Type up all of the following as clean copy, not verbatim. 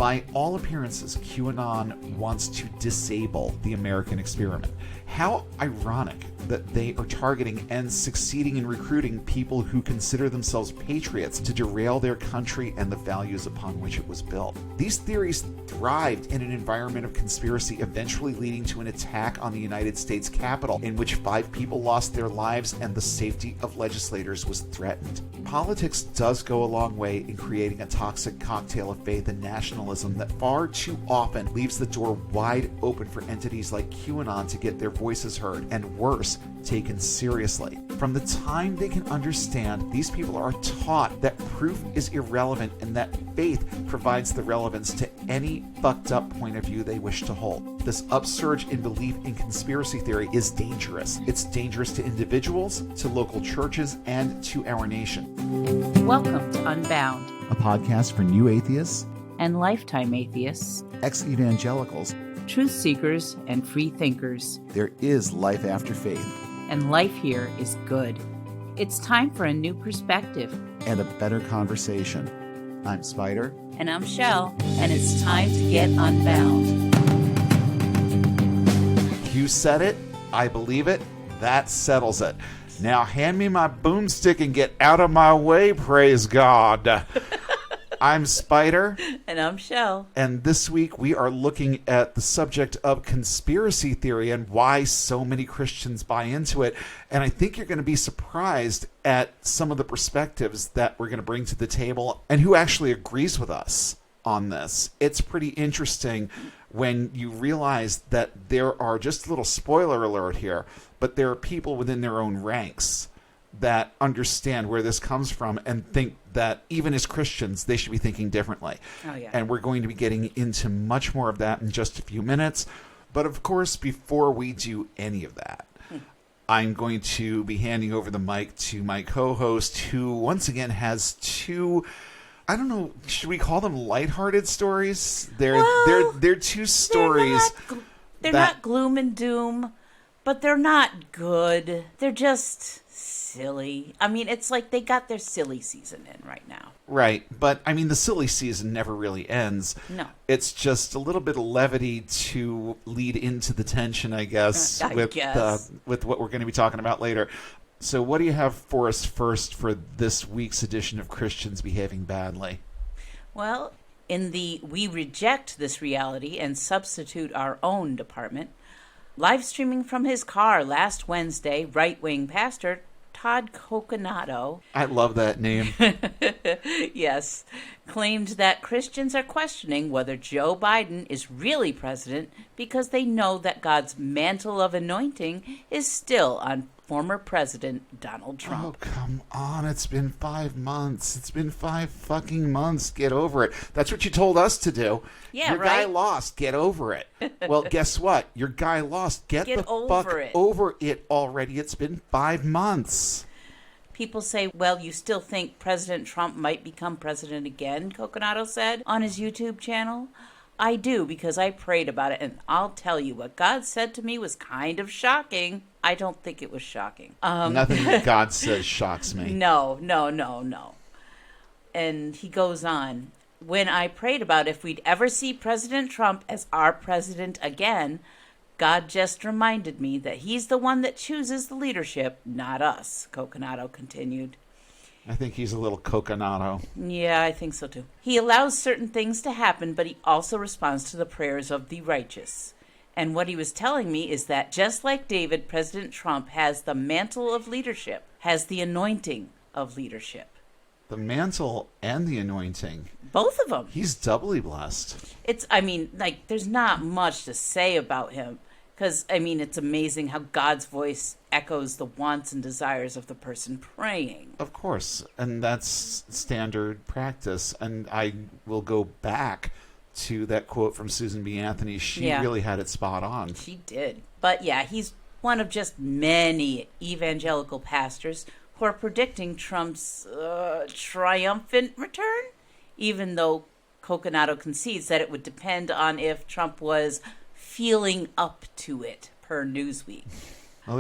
By all appearances, QAnon wants to disable the American experiment. How ironic that they are targeting and succeeding in recruiting people who consider themselves patriots to derail their country and the values upon which it was built. These theories thrived in an environment of conspiracy, eventually leading to an attack on the United States Capitol, in which 5 people lost their lives and the safety of legislators was threatened. Politics does go a long way in creating a toxic cocktail of faith and nationalism that far too often leaves the door wide open for entities like QAnon to get their voices heard, and worse, taken seriously. From the time they can understand, these people are taught that proof is irrelevant and that faith provides the relevance to any fucked up point of view they wish to hold. This upsurge in belief in conspiracy theory is dangerous. It's dangerous to individuals, to local churches, and to our nation. Welcome to Unbound, A podcast for new atheists and lifetime atheists, ex-evangelicals, truth seekers, and free thinkers. There is life after faith. And life here is good. It's time for a new perspective. And a better conversation. I'm Spider. And I'm Shelle. And it's time to get unbound. You said it. I believe it. That settles it. Now hand me my boomstick and get out of my way, praise God. I'm Spider. And I'm Shelle. And this week we are looking at the subject of conspiracy theory and why so many Christians buy into it. And I think you're going to be surprised at some of the perspectives that we're going to bring to the table and who actually agrees with us on this. It's pretty interesting when you realize that there are, just a little spoiler alert here, but there are people within their own ranks that understand where this comes from and think that even as Christians, they should be thinking differently. Oh, yeah. And we're going to be getting into much more of that in just a few minutes. But of course, before we do any of that, I'm going to be handing over the mic to my co-host, who once again has two, I don't know, should we call them lighthearted stories? They're two stories. They're not gloom and doom, but they're not good. They're just silly. I mean, it's like they got their silly season in right now. Right, but I mean, the silly season never really ends. No. It's just a little bit of levity to lead into the tension, I guess, with what we're going to be talking about later. So what do you have for us first for this week's edition of Christians Behaving Badly? Well, in the We Reject This Reality and Substitute Our Own department, live streaming from his car last Wednesday, right-wing pastor Todd Coconato, I love that name. yes, claimed that Christians are questioning whether Joe Biden is really president because they know that God's mantle of anointing is still on former President Donald Trump. Oh, come on. It's been 5 months. It's been 5 fucking months. Get over it. That's what you told us to do. Yeah, Your guy lost. Get over it. Well, guess what? Your guy lost. Get the fuck over it already. It's been 5 months. People say, well, you still think President Trump might become president again, Coconato said on his YouTube channel. I do, because I prayed about it, and I'll tell you, what God said to me was kind of shocking. I don't think it was shocking. Nothing that God says shocks me. No. And he goes on, when I prayed about if we'd ever see President Trump as our president again, God just reminded me that he's the one that chooses the leadership, not us, Coconato continued. I think he's a little coconato. Yeah, I think so too. He allows certain things to happen, but he also responds to the prayers of the righteous. And what he was telling me is that just like David, President Trump has the mantle of leadership, has the anointing of leadership. The mantle and the anointing. Both of them. He's doubly blessed. There's not much to say about him. Because, it's amazing how God's voice echoes the wants and desires of the person praying. Of course. And that's standard practice. And I will go back to that quote from Susan B. Anthony. She really had it spot on. She did. But yeah, he's one of just many evangelical pastors who are predicting Trump's triumphant return, even though Coconato concedes that it would depend on if Trump was feeling up to it, per Newsweek. Well,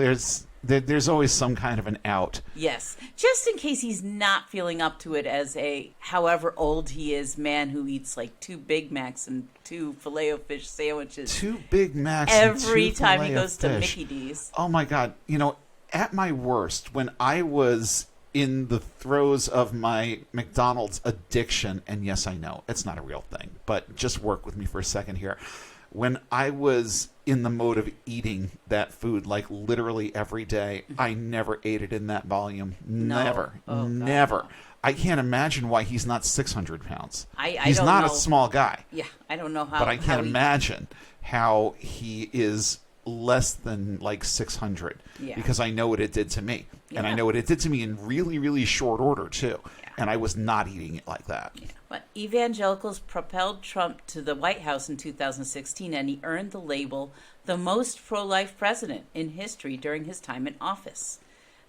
there's always some kind of an out. Yes, just in case he's not feeling up to it as a, however old he is, man who eats like 2 Big Macs and 2 Filet-O-Fish sandwiches 2 Big Macs every and 2 time he goes to Filet-O-Fish. Mickey D's. Oh my God! At my worst, when I was in the throes of my McDonald's addiction, and yes, I know it's not a real thing, but just work with me for a second here. When I was in the mode of eating that food, like literally every day, I never ate it in that volume. No. Never. Oh, Never. God, no. I can't imagine why he's not 600 pounds. He's not know. a small guy. Yeah, I don't know how. But I can't he- imagine how he is less than like 600. Yeah. Because I know what it did to me. And I Yeah. know what it did to me in really, really short order, too. Yeah. And I was not eating it like that. Yeah. But evangelicals propelled Trump to the White House in 2016, and he earned the label the most pro-life president in history during his time in office.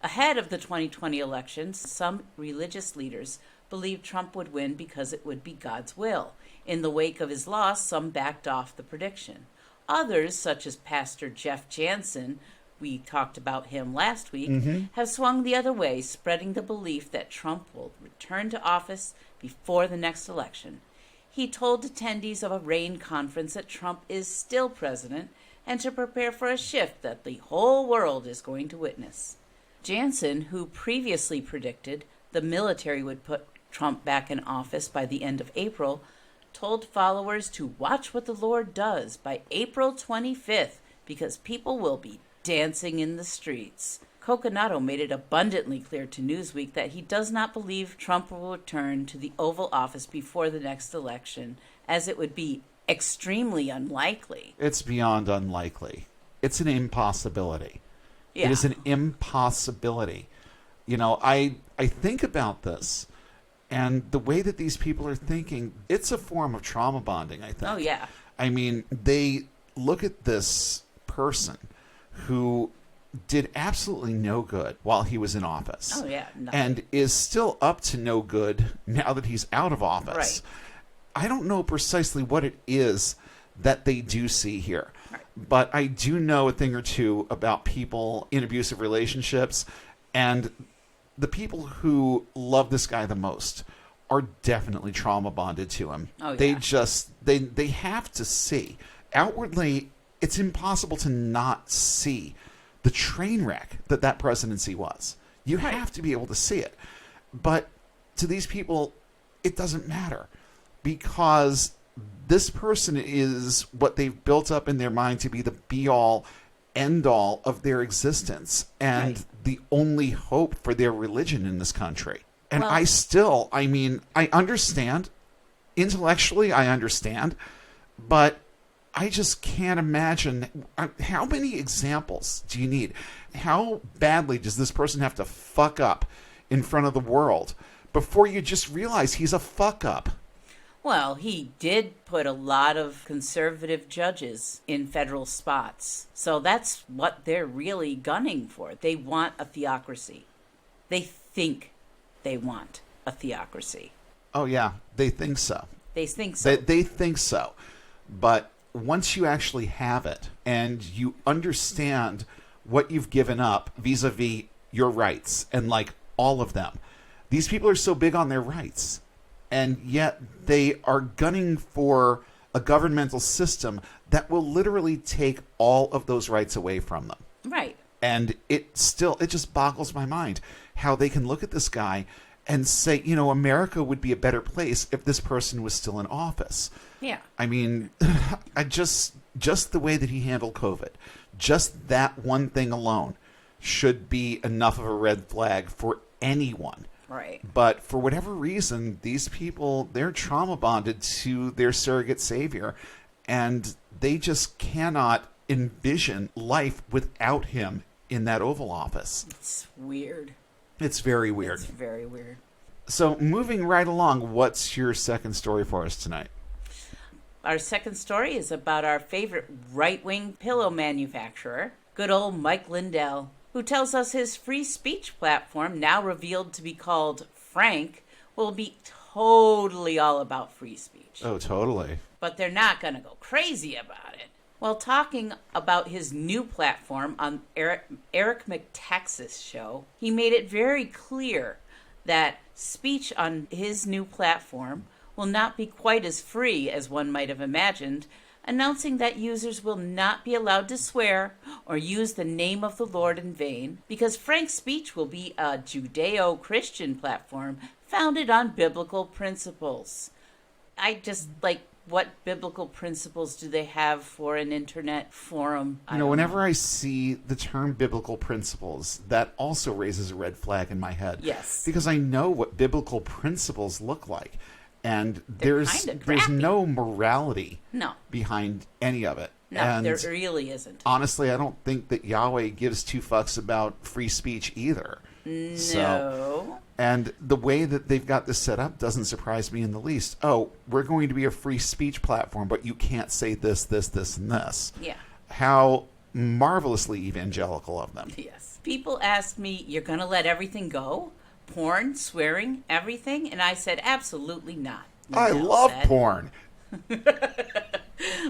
Ahead of the 2020 elections, some religious leaders believed Trump would win because it would be God's will. In the wake of his loss, some backed off the prediction. Others, such as Pastor Jeff Jansen, we talked about him last week, have swung the other way, spreading the belief that Trump will return to office before the next election. He told attendees of a RAIN conference that Trump is still president and to prepare for a shift that the whole world is going to witness. Jansen, who previously predicted the military would put Trump back in office by the end of April, told followers to watch what the Lord does by April 25th because people will be dancing in the streets. Coconato made it abundantly clear to Newsweek that he does not believe Trump will return to the Oval Office before the next election, as it would be extremely unlikely. It's beyond unlikely. It's an impossibility. Yeah. It is an impossibility. I think about this, and the way that these people are thinking, it's a form of trauma bonding, I think. Oh, yeah. I mean, they look at this person who did absolutely no good while he was in office. Oh, yeah. Nothing. And is still up to no good now that he's out of office. Right. I don't know precisely what it is that they do see here. Right. But I do know a thing or two about people in abusive relationships, and the people who love this guy the most are definitely trauma bonded to him. Oh, yeah. They just they have to see. Outwardly, it's impossible to not see the train wreck that presidency was. You Right. have to be able to see it. But to these people, it doesn't matter, because this person is what they've built up in their mind to be the be-all, end-all of their existence and Right. the only hope for their religion in this country. And Well- I understand. Intellectually, I understand. But I just can't imagine. How many examples do you need? How badly does this person have to fuck up in front of the world before you just realize he's a fuck up? Well, he did put a lot of conservative judges in federal spots. So that's what they're really gunning for. They want a theocracy. They think they want a theocracy. Oh, yeah, they think so. They think so. They think so. But once you actually have it and you understand what you've given up vis-a-vis your rights, and like all of them, these people are so big on their rights, and yet they are gunning for a governmental system that will literally take all of those rights away from them. Right. And it just boggles my mind how they can look at this guy and say, America would be a better place if this person was still in office. Yeah. I mean, I just the way that he handled COVID, just that one thing alone should be enough of a red flag for anyone. Right. But for whatever reason, these people, they're trauma bonded to their surrogate savior, and they just cannot envision life without him in that Oval Office. It's weird. It's very weird. It's very weird. So moving right along, what's your second story for us tonight? Our second story is about our favorite right-wing pillow manufacturer, good old Mike Lindell, who tells us his free speech platform, now revealed to be called Frank, will be totally all about free speech. Oh, totally. But they're not going to go crazy about it. While talking about his new platform on Eric McTax's show, he made it very clear that speech on his new platform will not be quite as free as one might have imagined, announcing that users will not be allowed to swear or use the name of the Lord in vain, because Frank's speech will be a Judeo-Christian platform founded on biblical principles. I just what biblical principles do they have for an internet forum? Whenever I see the term biblical principles, that also raises a red flag in my head. Yes. Because I know what biblical principles look like. And there's crappy. no morality No. behind any of it. No, and there really isn't. honestly, I don't think that Yahweh gives two fucks about free speech either. No. So, and the way that they've got this set up doesn't surprise me in the least. Oh, we're going to be a free speech platform, but you can't say this, this, this, and this. Yeah. How marvelously evangelical of them. Yes. People ask me, you're going to let everything go? Porn, swearing, everything? And I said, absolutely not. I Lindell love said. porn.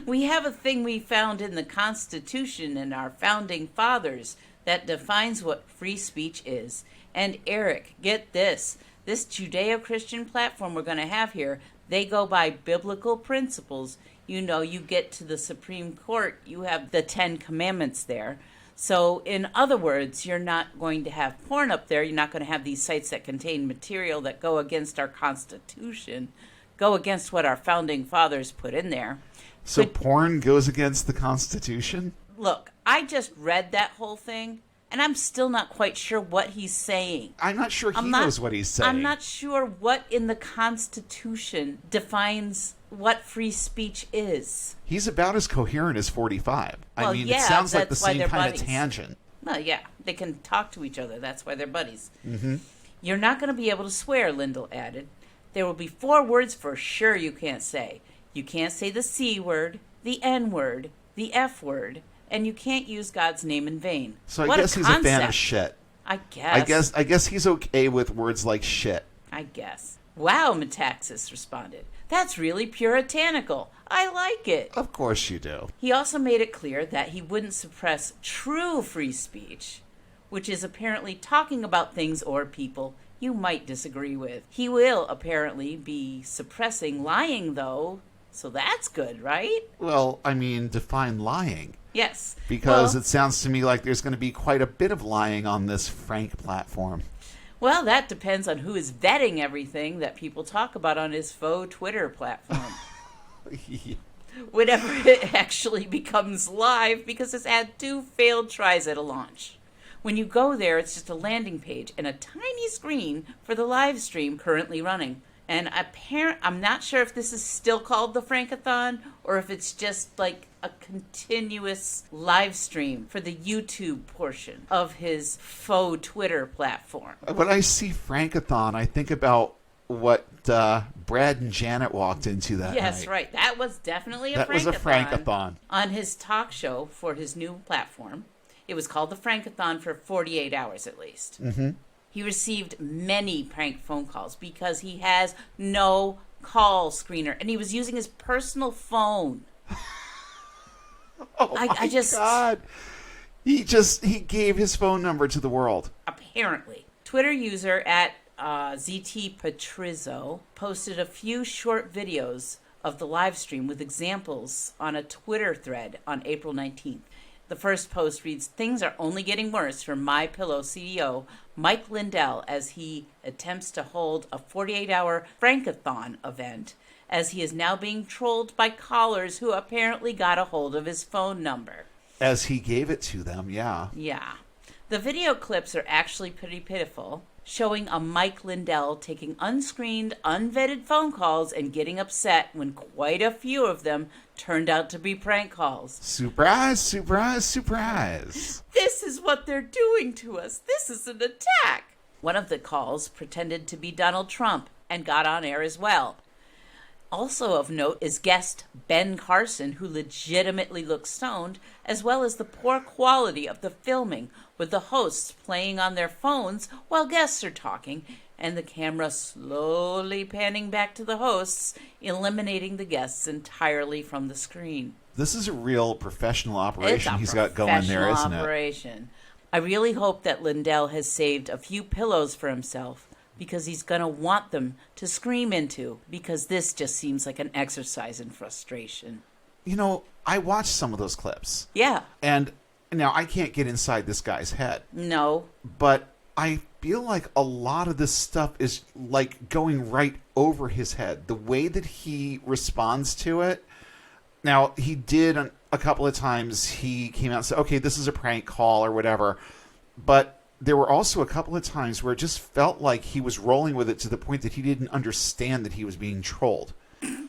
We have a thing we found in the Constitution and our founding fathers that defines what free speech is. And Eric, get this. This Judeo-Christian platform we're going to have here, they go by biblical principles. You get to the Supreme Court, you have the 10 Commandments there. So, in other words, you're not going to have porn up there. You're not going to have these sites that contain material that go against our Constitution, go against what our founding fathers put in there. So porn goes against the Constitution? Look, I just read that whole thing, and I'm still not quite sure what he's saying. I'm not sure he knows what he's saying. I'm not sure what in the Constitution defines what free speech is. He's about as coherent as 45. Well, it sounds like the that's why same they're kind buddies. of tangent. Well, yeah, they can talk to each other. That's why they're buddies. Mm-hmm. You're not going to be able to swear, Lindell added. There will be 4 words for sure you can't say. You can't say the C word, the N word, the F word, and you can't use God's name in vain. So I What guess he's a fan of concept. shit. I guess. I guess he's okay with words like shit. I guess. Wow, Metaxas responded. That's really puritanical. I like it. Of course you do. He also made it clear that he wouldn't suppress true free speech, which is apparently talking about things or people you might disagree with. He will apparently be suppressing lying, though, so that's good, right? Well, define lying. Yes. Because it sounds to me like there's going to be quite a bit of lying on this Frank platform. Well, that depends on who is vetting everything that people talk about on his faux Twitter platform. Whenever it actually becomes live, because it's had 2 failed tries at a launch. When you go there, it's just a landing page and a tiny screen for the live stream currently running. And I'm not sure if this is still called the Frankathon or if it's just like a continuous live stream for the YouTube portion of his faux Twitter platform. When I see Frankathon, I think about what Brad and Janet walked into that night. Yes, right. That was definitely a Frankathon. That was a Frankathon. On his talk show for his new platform. It was called the Frankathon for 48 hours at least. Mm-hmm. He received many prank phone calls because he has no call screener. And he was using his personal phone. Oh my God. He gave his phone number to the world. Apparently. Twitter user at ZT Patrizzo posted a few short videos of the live stream with examples on a Twitter thread on April 19th. The first post reads, "Things are only getting worse for MyPillow CEO Mike Lindell as he attempts to hold a 48-hour Frankathon event, as he is now being trolled by callers who apparently got a hold of his phone number." As he gave it to them, yeah. Yeah. The video clips are actually pretty pitiful, showing a Mike Lindell taking unscreened, unvetted phone calls and getting upset when quite a few of them turned out to be prank calls. Surprise, surprise, surprise. This is what they're doing to us. This is an attack. One of the calls pretended to be Donald Trump and got on air as well. Also of note is guest Ben Carson, who legitimately looks stoned, as well as the poor quality of the filming, with the hosts playing on their phones while guests are talking, and the camera slowly panning back to the hosts, eliminating the guests entirely from the screen. This is a real professional operation It's a he's got going there, isn't it? operation. I really hope that Lindell has saved a few pillows for himself because he's going to want them to scream into, because this just seems like an exercise in frustration. You know, I watched some of those clips. Yeah. And now I can't get inside this guy's head. No. But I feel like a lot of this stuff is like going right over his head. The way that he responds to it. Now, he did a couple of times, he came out and said, okay, this is a prank call or whatever. But there were also a couple of times where it just felt like he was rolling with it to the point that he didn't understand that he was being trolled.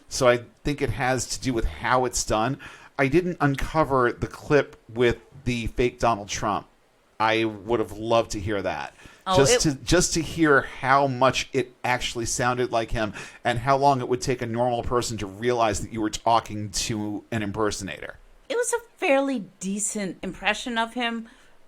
So I think it has to do with how it's done. I didn't uncover the clip with the fake Donald Trump. I would have loved to hear that. Oh, just to hear how much it actually sounded like him and how long it would take a normal person to realize that you were talking to an impersonator. It was a fairly decent impression of him,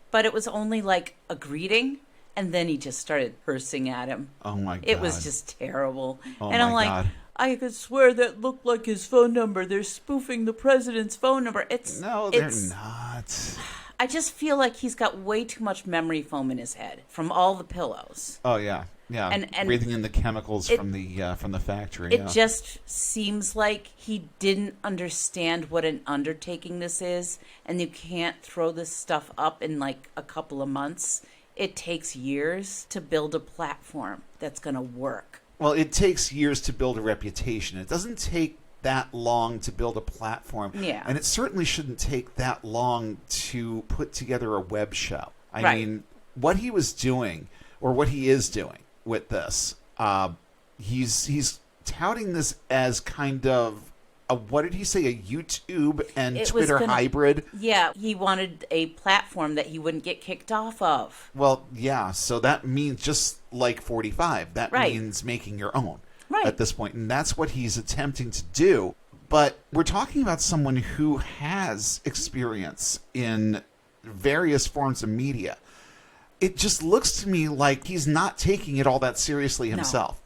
but it was only like a greeting, and then he just started cursing at him. Oh my God. It was just terrible. Oh and I'm my like, God. I could swear that looked like his phone number. They're spoofing the president's phone number. No, they're not. I just feel like he's got way too much memory foam in his head from all the pillows. Oh yeah, yeah. And breathing in the chemicals from the factory. It just seems like he didn't understand what an undertaking this is, and you can't throw this stuff up in like a couple of months. It takes years to build a platform that's going to work. Well, it takes years to build a reputation. It doesn't take that long to build a platform. Yeah. And it certainly shouldn't take that long to put together a web show. I Right. mean, what he was doing, or what he is doing with this, he's touting this as kind of what did he say, a YouTube and Twitter hybrid? Yeah, he wanted a platform that he wouldn't get kicked off of. Well, yeah, so that means just like 45. That Right. means making your own Right. at this point. And that's what he's attempting to do. But we're talking about someone who has experience in various forms of media. It just looks to me like he's not taking it all that seriously himself.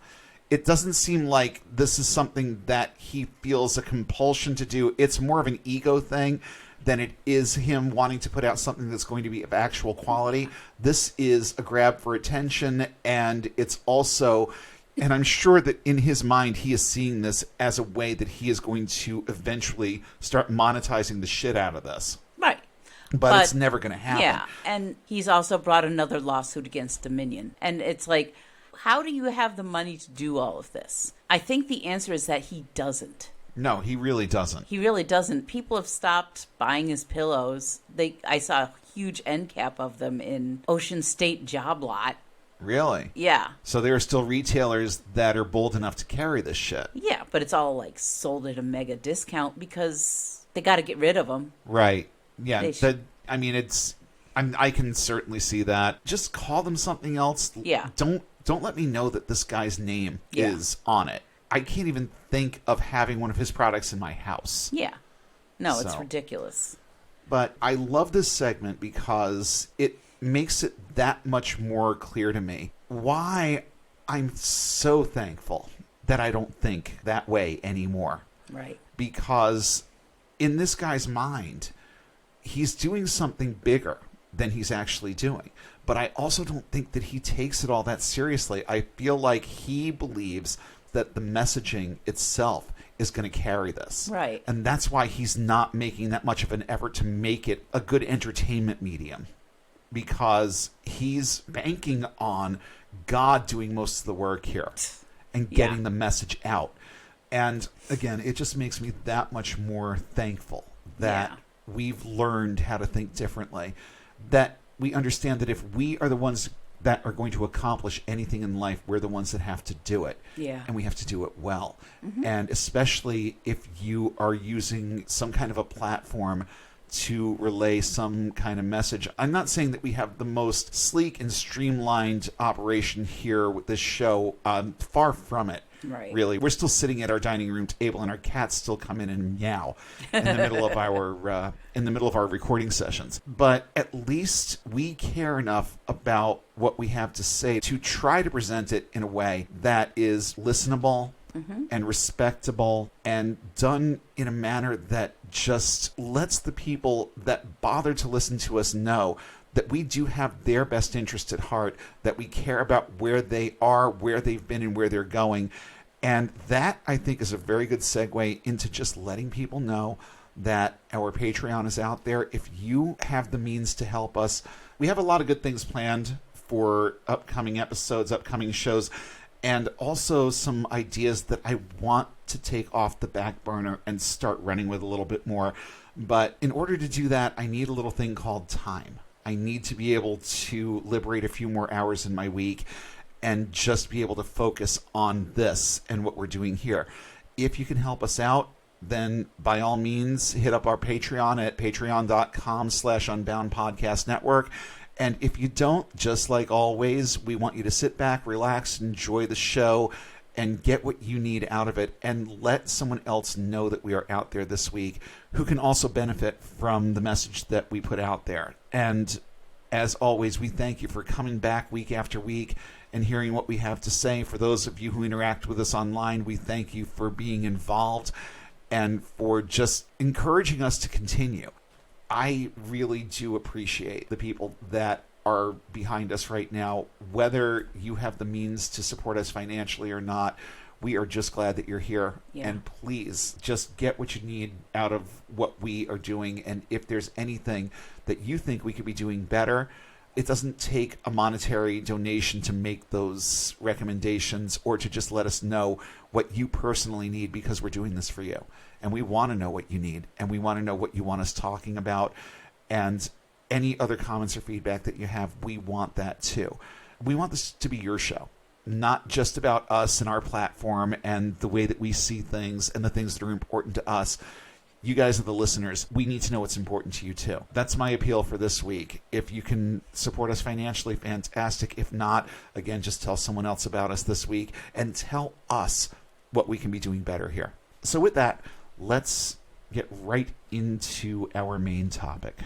It doesn't seem like this is something that he feels a compulsion to do. It's more of an ego thing than it is him wanting to put out something that's going to be of actual quality. This is a grab for attention, and it's also, and I'm sure that in his mind he is seeing this as a way that he is going to eventually start monetizing the shit out of this. Right. But it's never going to happen. Yeah, and he's also brought another lawsuit against Dominion. And it's like, how do you have the money to do all of this? I think the answer is that he doesn't. No, he really doesn't. He really doesn't. People have stopped buying his pillows. I saw a huge end cap of them in Ocean State job lot. Really? Yeah. So there are still retailers that are bold enough to carry this shit. Yeah, but it's all like sold at a mega discount because they got to get rid of them. Right. Yeah. I mean, I can certainly see that. Just call them something else. Yeah. Don't let me know that this guy's name is on it. I can't even think of having one of his products in my house. Yeah. No, it's ridiculous. But I love this segment because it makes it that much more clear to me why I'm so thankful that I don't think that way anymore. Right. Because in this guy's mind, he's doing something bigger than he's actually doing. But I also don't think that he takes it all that seriously. I feel like he believes that the messaging itself is going to carry this. Right. And that's why he's not making that much of an effort to make it a good entertainment medium. Because he's banking on God doing most of the work here and getting the message out. And again, it just makes me that much more thankful that we've learned how to think differently. That we understand that if we are the ones that are going to accomplish anything in life, we're the ones that have to do it. Yeah. And we have to do it well. Mm-hmm. And especially if you are using some kind of a platform to relay some kind of message. I'm not saying that we have the most sleek and streamlined operation here with this show. Far from it. Right. Really, we're still sitting at our dining room table, and our cats still come in and meow in the middle of our recording sessions. But at least we care enough about what we have to say to try to present it in a way that is listenable, and respectable and done in a manner that just lets the people that bother to listen to us know that we do have their best interest at heart, that we care about where they are, where they've been, and where they're going. And that, I think, is a very good segue into just letting people know that our Patreon is out there. If you have the means to help us, we have a lot of good things planned for upcoming episodes, upcoming shows, and also some ideas that I want to take off the back burner and start running with a little bit more. But in order to do that, I need a little thing called time. I need to be able to liberate a few more hours in my week and just be able to focus on this and what we're doing here. If you can help us out, then by all means, hit up our Patreon at patreon.com/Unbound Podcast Network. And if you don't, just like always, we want you to sit back, relax, enjoy the show, and get what you need out of it, and let someone else know that we are out there this week who can also benefit from the message that we put out there. And as always, we thank you for coming back week after week and hearing what we have to say. For those of you who interact with us online, we thank you for being involved and for just encouraging us to continue. I really do appreciate the people that are behind us right now. Whether you have the means to support us financially or not, we are just glad that you're here. Yeah. And please just get what you need out of what we are doing. And if there's anything that you think we could be doing better, it doesn't take a monetary donation to make those recommendations or to just let us know what you personally need, because we're doing this for you. And we want to know what you need, and we want to know what you want us talking about. And any other comments or feedback that you have, we want that too. We want this to be your show, not just about us and our platform and the way that we see things and the things that are important to us. You guys are the listeners. We need to know what's important to you too. That's my appeal for this week. If you can support us financially, fantastic. If not, again, just tell someone else about us this week and tell us what we can be doing better here. So with that, let's get right into our main topic.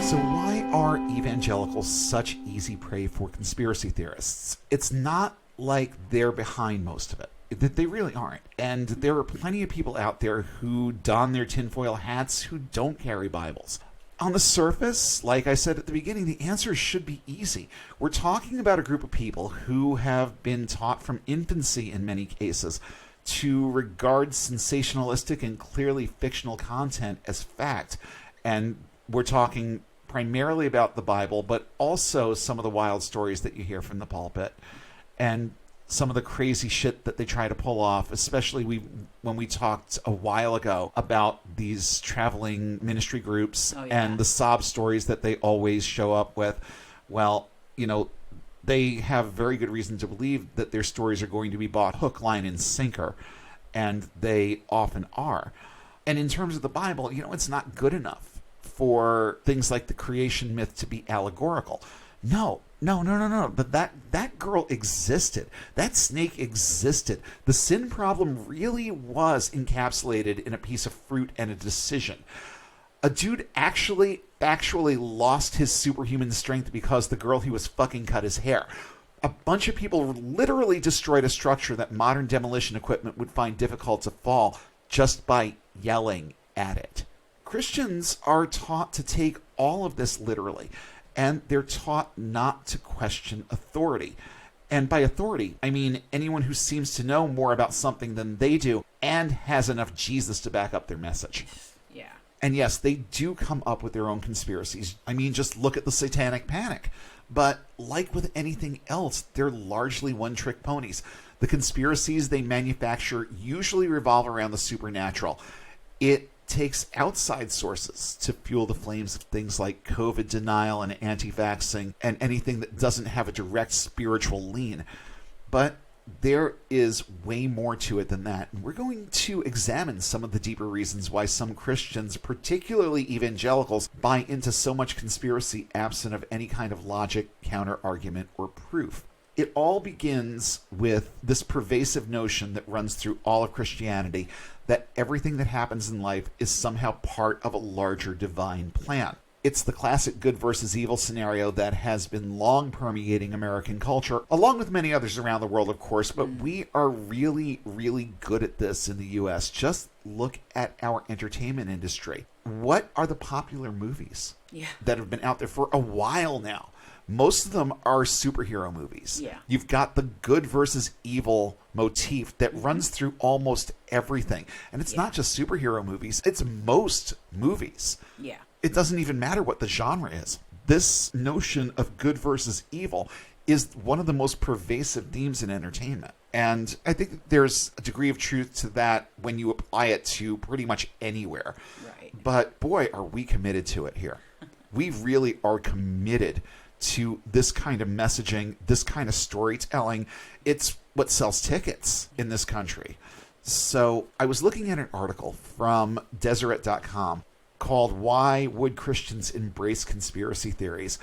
So why are evangelicals such easy prey for conspiracy theorists? It's not like they're behind most of it. That they really aren't. And there are plenty of people out there who don their tinfoil hats who don't carry Bibles. On the surface, like I said at the beginning, the answer should be easy. We're talking about a group of people who have been taught from infancy in many cases to regard sensationalistic and clearly fictional content as fact. And we're talking primarily about the Bible, but also some of the wild stories that you hear from the pulpit. And some of the crazy shit that they try to pull off, especially when we talked a while ago about these traveling ministry groups and the sob stories that they always show up with. Well, you know, they have very good reason to believe that their stories are going to be bought hook, line, and sinker, and they often are. And in terms of the Bible, you know, it's not good enough for things like the creation myth to be allegorical. No. But that girl existed. That snake existed. The sin problem really was encapsulated in a piece of fruit and a decision. A dude actually lost his superhuman strength because the girl he was fucking cut his hair. A bunch of people literally destroyed a structure that modern demolition equipment would find difficult to fall just by yelling at it. Christians are taught to take all of this literally. And they're taught not to question authority. And by authority, I mean anyone who seems to know more about something than they do and has enough Jesus to back up their message. Yeah. And yes, they do come up with their own conspiracies. I mean, just look at the Satanic Panic. But like with anything else, they're largely one-trick ponies. The conspiracies they manufacture usually revolve around the supernatural. It takes outside sources to fuel the flames of things like COVID denial and anti-vaxxing and anything that doesn't have a direct spiritual lean. But there is way more to it than that. And we're going to examine some of the deeper reasons why some Christians, particularly evangelicals, buy into so much conspiracy absent of any kind of logic, counter-argument, or proof. It all begins with this pervasive notion that runs through all of Christianity that everything that happens in life is somehow part of a larger divine plan. It's the classic good versus evil scenario that has been long permeating American culture, along with many others around the world, of course, but we are really, really good at this in the U.S. Just look at our entertainment industry. What are the popular movies that have been out there for a while now? Most of them are superhero movies. Yeah. You've got the good versus evil motif that runs through almost everything. And it's not just superhero movies, it's most movies. Yeah. It doesn't even matter what the genre is. This notion of good versus evil is one of the most pervasive themes in entertainment. And I think there's a degree of truth to that when you apply it to pretty much anywhere. Right. But boy, are we committed to it here. We really are committed to this kind of messaging, this kind of storytelling. It's what sells tickets in this country. So I was looking at an article from Deseret.com called Why Would Christians Embrace Conspiracy Theories?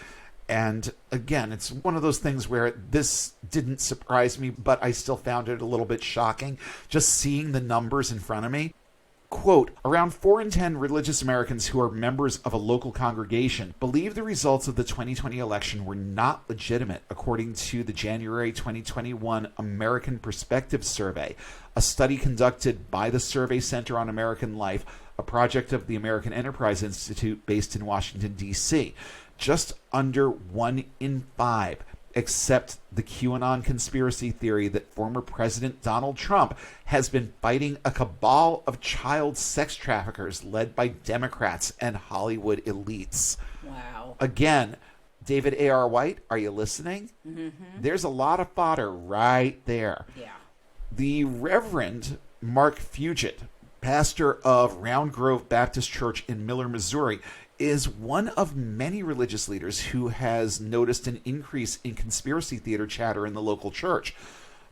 And again, it's one of those things where this didn't surprise me, but I still found it a little bit shocking just seeing the numbers in front of me. Quote, around 4 in 10 religious Americans who are members of a local congregation believe the results of the 2020 election were not legitimate, according to the January 2021 American Perspective Survey, a study conducted by the Survey Center on American Life, a project of the American Enterprise Institute based in Washington, D.C. Just under 1 in 5 accept the QAnon conspiracy theory that former President Donald Trump has been fighting a cabal of child sex traffickers led by Democrats and Hollywood elites. Wow. Again, David A.R. White, are you listening? Mm-hmm. There's a lot of fodder right there. Yeah. The Reverend Mark Fugit, pastor of Round Grove Baptist Church in Miller, Missouri, is one of many religious leaders who has noticed an increase in conspiracy theater chatter in the local church.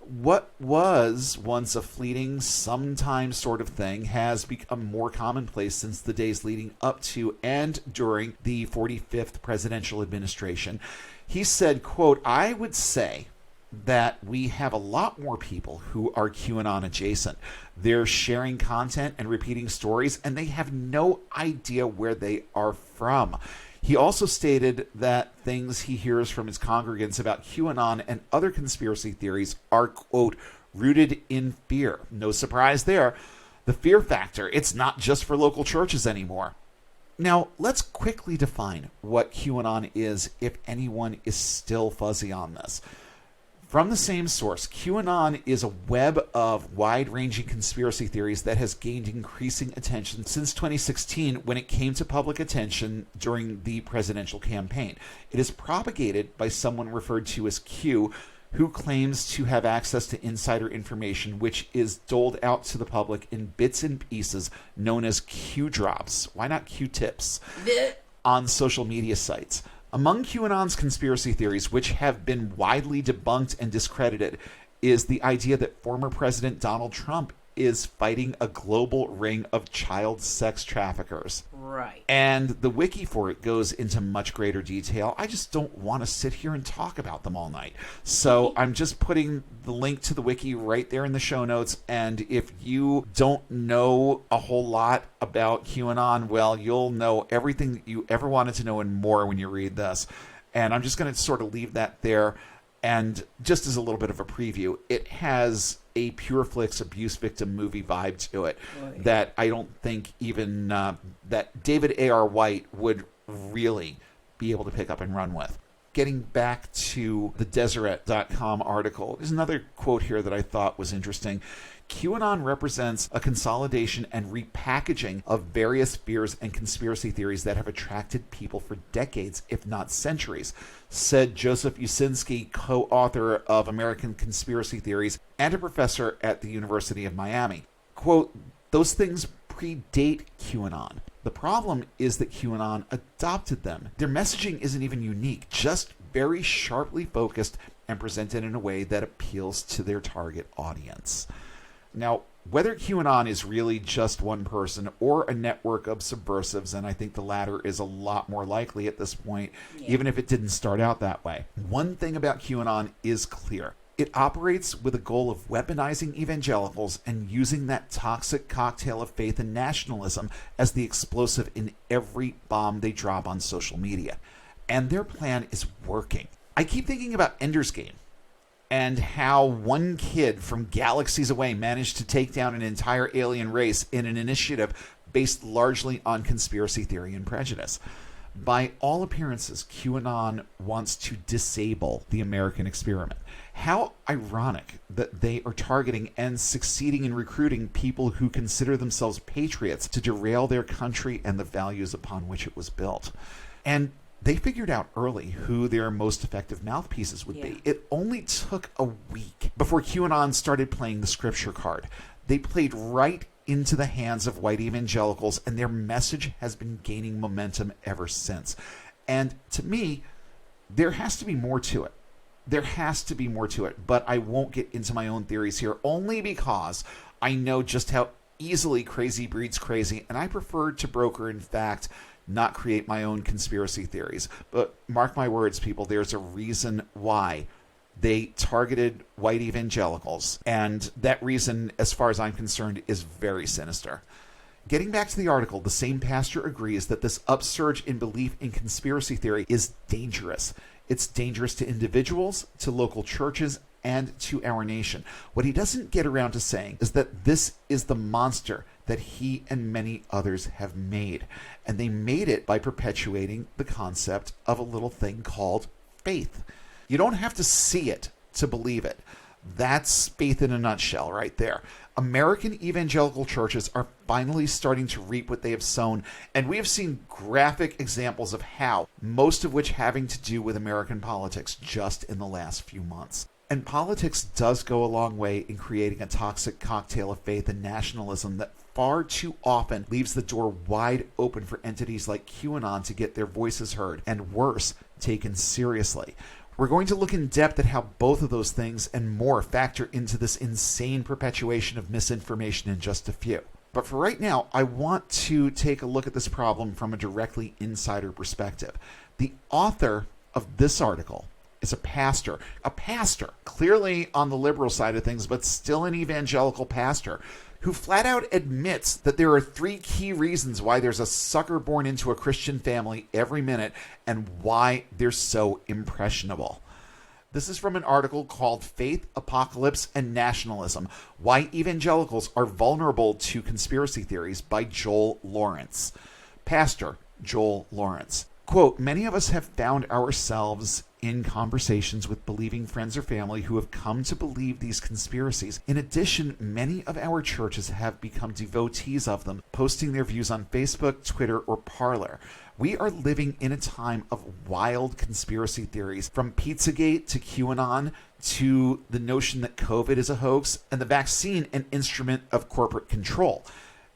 What was once a fleeting, sometime sort of thing has become more commonplace since the days leading up to and during the 45th presidential administration. He said, quote, I would say that we have a lot more people who are QAnon adjacent. They're sharing content and repeating stories, and they have no idea where they are from. He also stated that things he hears from his congregants about QAnon and other conspiracy theories are, quote, rooted in fear. No surprise there. The fear factor, it's not just for local churches anymore. Now, let's quickly define what QAnon is if anyone is still fuzzy on this. From the same source, QAnon is a web of wide-ranging conspiracy theories that has gained increasing attention since 2016 when it came to public attention during the presidential campaign. It is propagated by someone referred to as Q, who claims to have access to insider information which is doled out to the public in bits and pieces known as Q drops. Why not Q tips? On social media sites. Among QAnon's conspiracy theories, which have been widely debunked and discredited, is the idea that former President Donald Trump is fighting a global ring of child sex traffickers. Right. And the wiki for it goes into much greater detail. I just don't want to sit here and talk about them all night. So I'm just putting the link to the wiki right there in the show notes. And if you don't know a whole lot about QAnon, well, you'll know everything that you ever wanted to know and more when you read this. And I'm just going to sort of leave that there. And just as a little bit of a preview, it has a Pure Flix abuse victim movie vibe to it that I don't think even that David A.R. White would really be able to pick up and run with. Getting back to the Deseret.com article, there's another quote here that I thought was interesting. QAnon represents a consolidation and repackaging of various fears and conspiracy theories that have attracted people for decades, if not centuries, said Joseph Usinski, co-author of American Conspiracy Theories and a professor at the University of Miami. Quote, those things predate QAnon. The problem is that QAnon adopted them. Their messaging isn't even unique, just very sharply focused and presented in a way that appeals to their target audience. Now, whether QAnon is really just one person or a network of subversives, and I think the latter is a lot more likely at this point, even if it didn't start out that way. One thing about QAnon is clear. It operates with a goal of weaponizing evangelicals and using that toxic cocktail of faith and nationalism as the explosive in every bomb they drop on social media. And their plan is working. I keep thinking about Ender's Game and how one kid from galaxies away managed to take down an entire alien race in an initiative based largely on conspiracy theory and prejudice. By all appearances, QAnon wants to disable the American experiment. How ironic that they are targeting and succeeding in recruiting people who consider themselves patriots to derail their country and the values upon which it was built. And they figured out early who their most effective mouthpieces would be. It only took a week before QAnon started playing the scripture card. They played right into the hands of white evangelicals, and their message has been gaining momentum ever since. And to me, there has to be more to it. There has to be more to it, but I won't get into my own theories here, only because I know just how easily crazy breeds crazy, and I prefer to broker, in fact, not create my own conspiracy theories. But mark my words, people, there's a reason why they targeted white evangelicals, and that reason, as far as I'm concerned, is very sinister. Getting back to the article, the same pastor agrees that this upsurge in belief in conspiracy theory is dangerous. It's dangerous to individuals, to local churches, and to our nation. What he doesn't get around to saying is that this is the monster that he and many others have made. And they made it by perpetuating the concept of a little thing called faith. You don't have to see it to believe it. That's faith in a nutshell right there. American evangelical churches are finally starting to reap what they have sown, and we have seen graphic examples of how, most of which having to do with American politics just in the last few months. And politics does go a long way in creating a toxic cocktail of faith and nationalism that far too often leaves the door wide open for entities like QAnon to get their voices heard, and worse, taken seriously. We're going to look in depth at how both of those things and more factor into this insane perpetuation of misinformation in just a few. But for right now, I want to take a look at this problem from a directly insider perspective. The author of this article is a pastor, clearly on the liberal side of things, but still an evangelical pastor, who flat out admits that there are 3 key reasons why there's a sucker born into a Christian family every minute and why they're so impressionable. This is from an article called Faith, Apocalypse, and Nationalism: Why Evangelicals Are Vulnerable to Conspiracy Theories by Joel Lawrence. Pastor Joel Lawrence. Quote, many of us have found ourselves in conversations with believing friends or family who have come to believe these conspiracies. In addition, many of our churches have become devotees of them, posting their views on Facebook, Twitter, or Parler. We are living in a time of wild conspiracy theories, from Pizzagate to QAnon to the notion that COVID is a hoax and the vaccine an instrument of corporate control.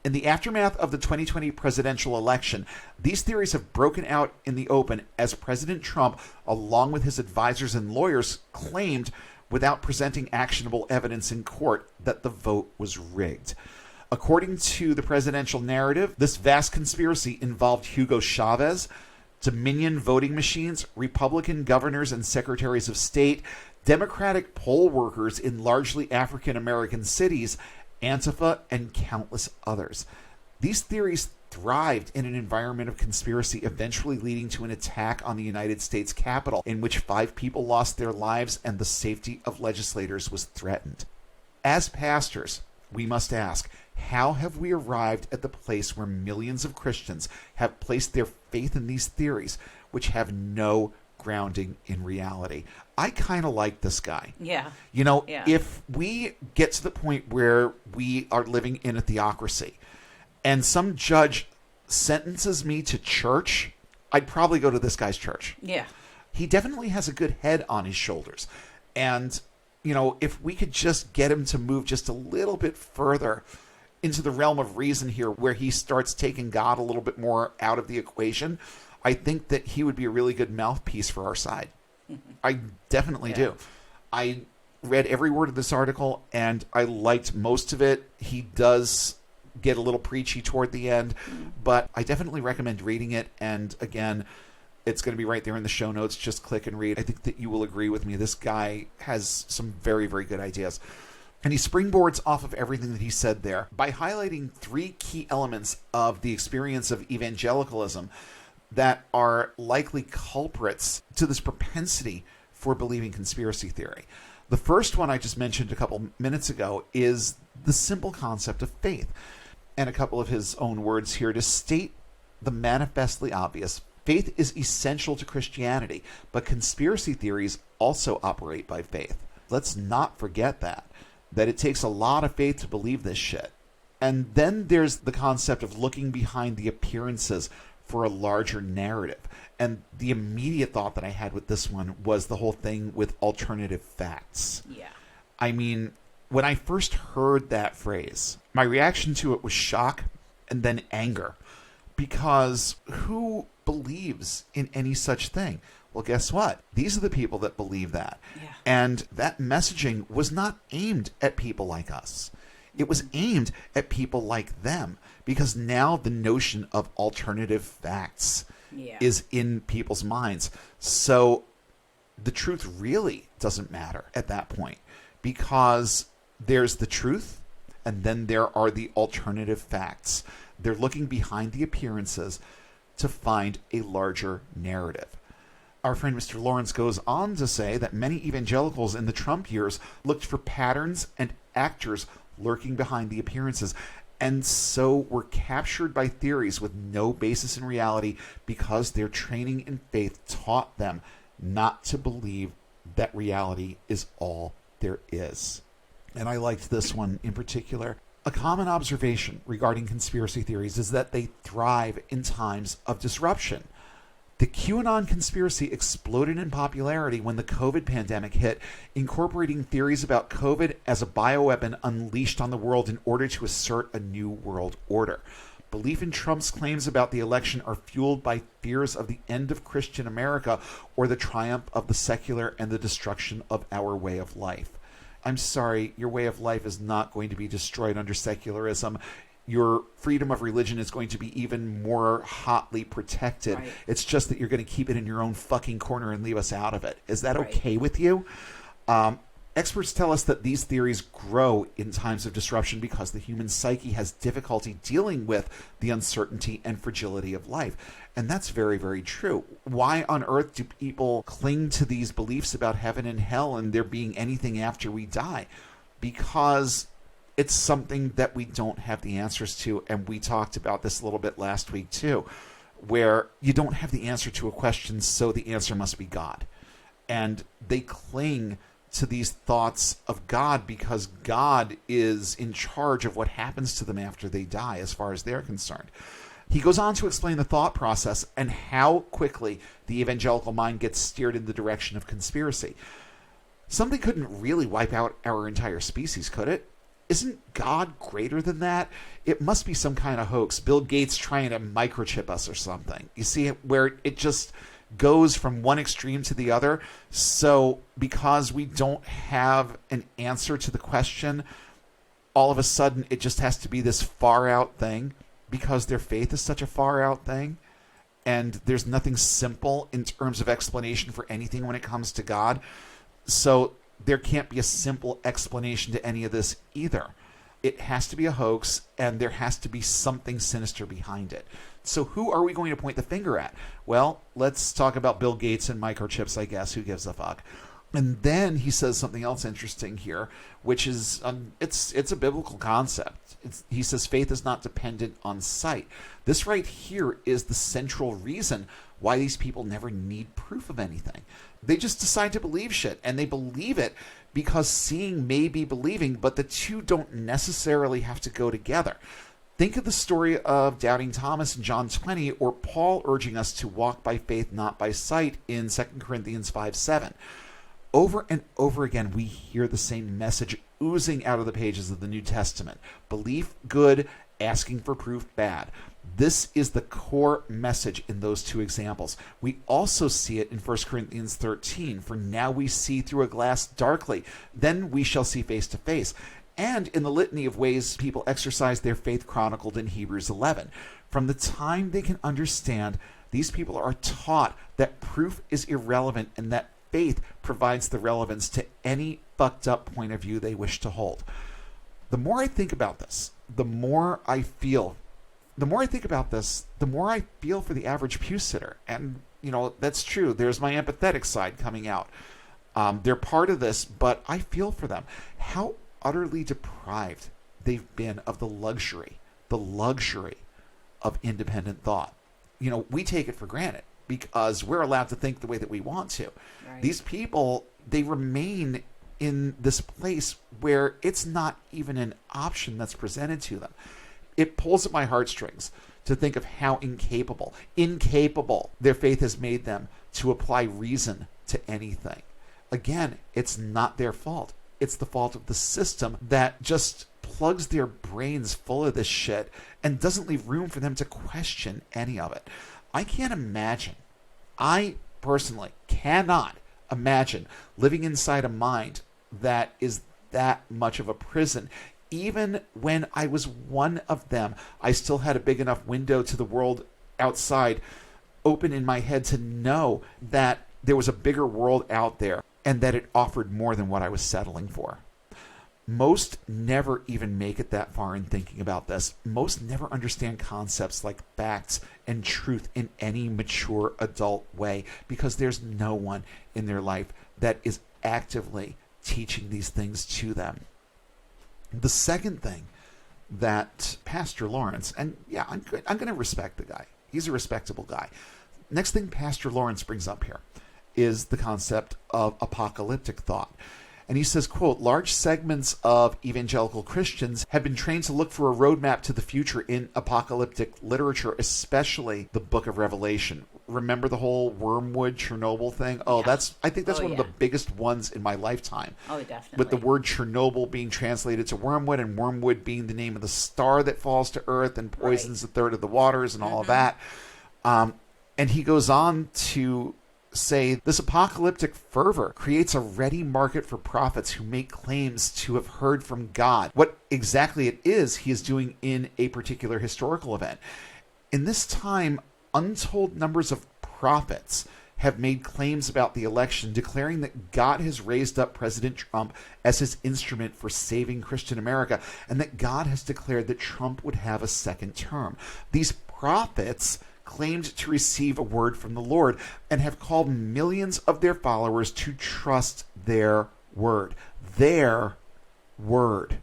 In the aftermath of the 2020 presidential election, these theories have broken out in the open as President Trump, along with his advisors and lawyers, claimed, without presenting actionable evidence in court, that the vote was rigged. According to the presidential narrative, this vast conspiracy involved Hugo Chavez, Dominion voting machines, Republican governors and secretaries of state, Democratic poll workers in largely African American cities, Antifa, and countless others. These theories thrived in an environment of conspiracy, eventually leading to an attack on the United States Capitol, in which 5 people lost their lives and the safety of legislators was threatened. As pastors, we must ask, how have we arrived at the place where millions of Christians have placed their faith in these theories, which have no grounding in reality? I kind of like this guy. Yeah. You know, if we get to the point where we are living in a theocracy and some judge sentences me to church, I'd probably go to this guy's church. Yeah. He definitely has a good head on his shoulders. And, you know, if we could just get him to move just a little bit further into the realm of reason here, where he starts taking God a little bit more out of the equation, I think that he would be a really good mouthpiece for our side. I definitely do. I read every word of this article, and I liked most of it. He does get a little preachy toward the end, but I definitely recommend reading it. And again, It's going to be right there in the show notes. Just click and read. I think that you will agree with me. This guy has some very, very good ideas. And he springboards off of everything that he said there by highlighting 3 key elements of the experience of evangelicalism that are likely culprits to this propensity for believing conspiracy theory. The first one I just mentioned a couple minutes ago is the simple concept of faith. And a couple of his own words here to state the manifestly obvious. Faith is essential to Christianity, but conspiracy theories also operate by faith. Let's not forget that it takes a lot of faith to believe this shit. And then there's the concept of looking behind the appearances for a larger narrative. And the immediate thought that I had with this one was the whole thing with alternative facts. Yeah. I mean, when I first heard that phrase, my reaction to it was shock and then anger. Because who believes in any such thing? Well, guess what? These are the people that believe that. Yeah. And that messaging was not aimed at people like us. It was aimed at people like them. Because now the notion of alternative facts is in people's minds. So the truth really doesn't matter at that point. Because there's the truth, and then there are the alternative facts. They're looking behind the appearances to find a larger narrative. Our friend Mr. Lawrence goes on to say that many evangelicals in the Trump years looked for patterns and actors lurking behind the appearances, and so were captured by theories with no basis in reality because their training in faith taught them not to believe that reality is all there is. And I liked this one in particular. A common observation regarding conspiracy theories is that they thrive in times of disruption. The QAnon conspiracy exploded in popularity when the COVID pandemic hit, incorporating theories about COVID as a bioweapon unleashed on the world in order to assert a new world order. Belief in Trump's claims about the election are fueled by fears of the end of Christian America or the triumph of the secular and the destruction of our way of life. I'm sorry, your way of life is not going to be destroyed under secularism. Your freedom of religion is going to be even more hotly protected. Right. It's just that you're going to keep it in your own fucking corner and leave us out of it. Is that Right. okay with you? Experts tell us that these theories grow in times of disruption because the human psyche has difficulty dealing with the uncertainty and fragility of life. And that's very, very true. Why on earth do people cling to these beliefs about heaven and hell and there being anything after we die? Because it's something that we don't have the answers to, and we talked about this a little bit last week too, where you don't have the answer to a question, so the answer must be God. And they cling to these thoughts of God because God is in charge of what happens to them after they die, as far as they're concerned. He goes on to explain the thought process and how quickly the evangelical mind gets steered in the direction of conspiracy. Something couldn't really wipe out our entire species, could it? Isn't God greater than that? It must be some kind of hoax. Bill Gates trying to microchip us or something. You see, where it just goes from one extreme to the other. So because we don't have an answer to the question, all of a sudden it just has to be this far out thing because their faith is such a far out thing. And there's nothing simple in terms of explanation for anything when it comes to God. So there can't be a simple explanation to any of this either. It has to be a hoax, and there has to be something sinister behind it. So who are we going to point the finger at? Well, let's talk about Bill Gates and microchips, I guess. Who gives a fuck? And then he says something else interesting here, which is, it's a biblical concept. He says faith is not dependent on sight. This right here is the central reason why these people never need proof of anything. They just decide to believe shit, and they believe it because seeing may be believing, but the two don't necessarily have to go together. Think of the story of doubting Thomas in John 20, or Paul urging us to walk by faith, not by sight in 2 Corinthians 5:7. Over and over again, we hear the same message oozing out of the pages of the New Testament. Belief, good. Asking for proof, bad. This is the core message in those two examples. We also see it in 1 Corinthians 13. For now we see through a glass darkly, then we shall see face to face. And in the litany of ways people exercise their faith chronicled in Hebrews 11. From the time they can understand These people are taught that proof is irrelevant and that faith provides the relevance to any fucked up point of view they wish to hold. The more I think about this, the more I feel for the average pew sitter. And, that's true. There's my empathetic side coming out. They're part of this, but I feel for them. How utterly deprived they've been of the luxury of independent thought. We take it for granted because we're allowed to think the way that we want to. Right. These people, they remain in this place where it's not even an option that's presented to them. It pulls at my heartstrings to think of how incapable their faith has made them to apply reason to anything. Again, it's not their fault. It's the fault of the system that just plugs their brains full of this shit and doesn't leave room for them to question any of it. I personally cannot imagine living inside a mind that is that much of a prison. Even when I was one of them, I still had a big enough window to the world outside open in my head to know that there was a bigger world out there and that it offered more than what I was settling for. Most never even make it that far in thinking about this. Most never understand concepts like facts and truth in any mature adult way because there's no one in their life that is actively teaching these things to them. The second thing that Pastor Lawrence, and yeah, I'm going to respect the guy. He's a respectable guy. Next thing Pastor Lawrence brings up here is the concept of apocalyptic thought. And he says, quote, large segments of evangelical Christians have been trained to look for a roadmap to the future in apocalyptic literature, especially the book of Revelation. Remember the whole Wormwood Chernobyl thing? Oh, yeah. I think that's one of the biggest ones in my lifetime. Oh, definitely. With the word Chernobyl being translated to wormwood, and wormwood being the name of the star that falls to earth and poisons a third of the waters and all of that. And he goes on to say this apocalyptic fervor creates a ready market for prophets who make claims to have heard from God. What exactly it is he is doing in a particular historical event. In this time, untold numbers of prophets have made claims about the election, declaring that God has raised up President Trump as his instrument for saving Christian America, and that God has declared that Trump would have a second term. These prophets claimed to receive a word from the Lord and have called millions of their followers to trust their word. Their word.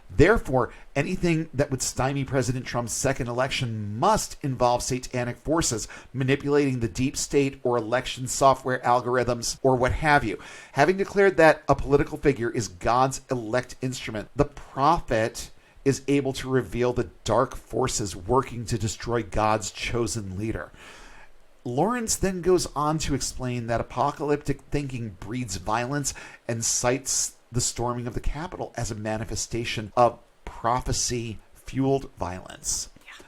Therefore, anything that would stymie President Trump's second election must involve satanic forces manipulating the deep state or election software algorithms or what have you. Having declared that a political figure is God's elect instrument, the prophet is able to reveal the dark forces working to destroy God's chosen leader. Lawrence then goes on to explain that apocalyptic thinking breeds violence and cites the storming of the Capitol as a manifestation of prophecy-fueled violence. Yeah.